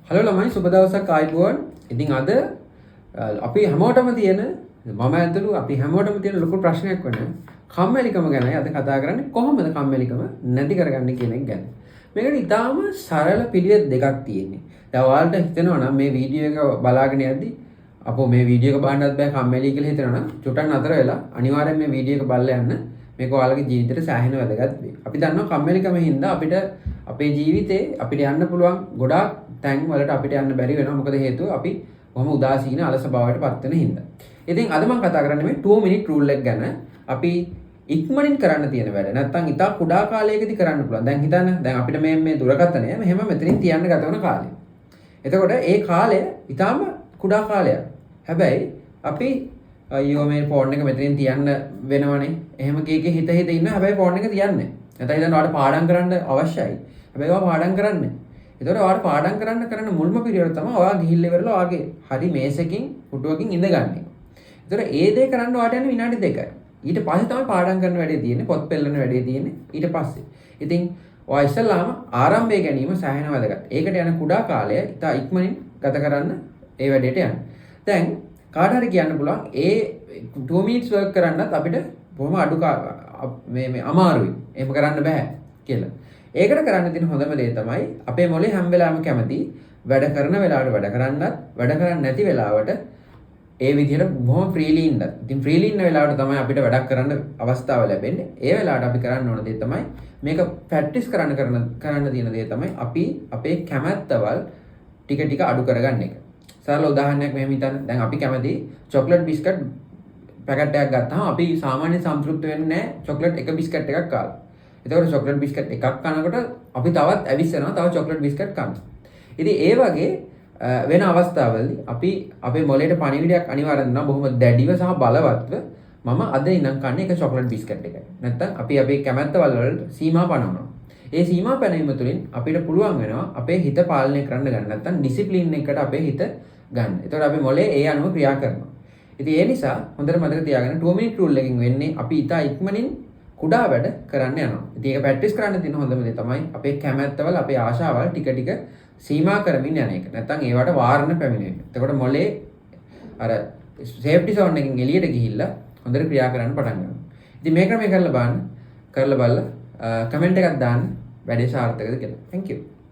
Hello ළමයි සුබ දවසක් ආයුබෝවන්. ඉතින් අද අපි හැමෝටම තියෙන මම ඇතුළු අපි හැමෝටම තියෙන ලොකු ප්‍රශ්නයක් වෙන කම්මැලිකම ගැනයි අද කතා කරන්නේ. කොහොමද කම්මැලිකම නැති කරගන්නේ කියන එක ගැන. මේකට ඉතාලම සරල පිළිවෙත් දෙකක් තියෙන්නේ. දැන් ඔයාලට හිතෙනවා නම් මේ වීඩියෝ එක බලාගෙන යද්දි අපෝ මේ වීඩියෝ එක බලන්නත් බෑ කම්මැලි කියලා හිතනවා නම් චුට්ටක් නතර වෙලා අනිවාර්යෙන් මේ වීඩියෝ එක බලලා යන්න. මේක ඔයාලගේ ජීවිතේට සෑහෙන වැදගත් වෙයි. අපි දන්නවා කම්මැලිකම හින්දා අපිට අපේ ජීවිතේ අපිට යන්න පුළුවන් ගොඩාක් තැන් වලට අපිට යන්න බැරි වෙනවා. මොකද හේතුව අපි කොහොම උදාසීන අලස බවට පත් වෙන හින්දා. ඉතින් අද මම කතා කරන්නේ මේ 2 minute rule එක ගැන. අපි ඉක්මනින් කරන්න තියෙන වැඩ. නැත්තම් ඉතා කුඩා කාලයකදී කරන්න පුළුවන්. දැන් හිතන්න දැන් අපිට මේ දුරකථනය මෙහෙම මෙතනින් තියන්න ගත වෙන කාලය. එතකොට ඒ කාලය ඉතාම කුඩා කාලයක්. හැබැයි අපි අයියෝ මේ ෆෝන් එක මෙතනින් තියන්න වෙනවනේ. එහෙම කීකේ හිත ඉන්න හැබැයි ෆෝන් එක තියන්නේ. නැත්නම් හිතන්න ඔයාලට පාඩම් කරන්න අවශ්‍යයි. හැබැයි ඔයා පාඩම් කරන්නේ. ඒතකොට ඔයාලට පාඩම් කරන්න මුල්ම පිරියවර තමයි ඔයා ගිහිල්ලා ඉවරලා ඔයාගේ හරි මේසකින් පුටුවකින් ඉඳගන්නේ. ඒතකොට ඒ දේ කරන්න ඔයාට යන විනාඩි 2යි. ඊට පස්සේ තමයි පාඩම් කරන වැඩේ තියෙන්නේ, පොත් පෙළන වැඩේ තියෙන්නේ ඊට පස්සේ. ඉතින් ඔයා ඉස්සල්ලාම ආරම්භය ගැනීම සෑහෙන වැදගත්. ඒකට යන කුඩා කාලය ඉතා ඉක්මනින් ගත කරන්න ඒ වැඩේට යන්න. දැන් කාට හරි කියන්න පුළුවන් ඒ 2 minutes work කරන්නත් අපිට බොහොම අඩු මේ අමාරුයි. එහෙම කරන්න බෑ කියලා. ඒකට කරන්න තියෙන හොඳම දේ තමයි අපේ මොලේ හැම වෙලාවෙම කැමති වැඩ කරන වෙලාවට වැඩ කරන්නත් වැඩ කරන්නේ නැති වෙලාවට ඒ විදිහට බොහොම ෆ්‍රීලි ඉන්නත්. ඉතින් ෆ්‍රීලි ඉන්න වෙලාවට තමයි අපිට වැඩක් කරන්න අවස්ථාව ලැබෙන්නේ. ඒ වෙලාවට අපි කරන්න ඕන දේ තමයි මේක ප්‍රැක්ටිස් කරන්න තියෙන දේ තමයි අපි අපේ කැමැත්තවල් ටික ටික අඩු කරගන්න එක. සරල උදාහරණයක් මෙහෙම හිතන්න. දැන් අපි කැමති චොක්ලට් බිස්කට් පැකට් එකක් ගත්තාම අපි සාමාන්‍ය සන්තුෂ්ට වෙන්නේ නැහැ චොක්ලට් එක බිස්කට් එකක් කාලා. එතකොට චොක්ලට් බිස්කට් එකක් කනකොට අපි තවත් ඇවිස්සෙනවා තව චොක්ලට් බිස්කට් කන්න. ඉතින් ඒ වගේ වෙන අවස්ථාවලදී අපි අපේ මොළයට පණිවිඩයක් අනිවාර්යෙන් දෙනවා බොහොම දැඩිව සහ බලවත්ව මම අද ඉඳන් කන්නේ එක චොක්ලට් බිස්කට් එකයි. නැත්තම් අපි අපේ කැමැත්තවල වලට සීමා පනවනවා. ඒ සීමා පැනීම තුළින් අපිට පුළුවන් වෙනවා අපේ හිත පාලනය කරන්න ගන්න. නැත්තම් ඩිසිප්ලින් එකකට අපේ හිත ගන්න. එතකොට අපේ මොළේ ඒ අනුව ක්‍රියා කරනවා. ඉතින් ඒ නිසා හොඳට මතක තියාගන්න 2 minute rule එකකින් වෙන්නේ අපි ඉතා ඉක්මනින් කුඩා වැඩ කරන්න යනවා. ඉතින් ඒක ප්‍රැක්ටිස් කරන්න තියෙන හොඳම දේ තමයි අපේ කැමැත්තවල අපේ ආශාවල් ටික ටික සීමා කරමින් යන එක. නැත්තම් ඒවට වාරණ පැමිණෙන්න. එතකොට මොලේ අර සේෆ්ටි සෝන් එකකින් එළියට ගිහිල්ලා හොඳට ක්‍රියා කරන්න පටන් ගන්නවා. ඉතින් මේක කරලා බලලා කමෙන්ට් එකක් දාන්න වැඩේ සාර්ථකද කියලා. Thank you.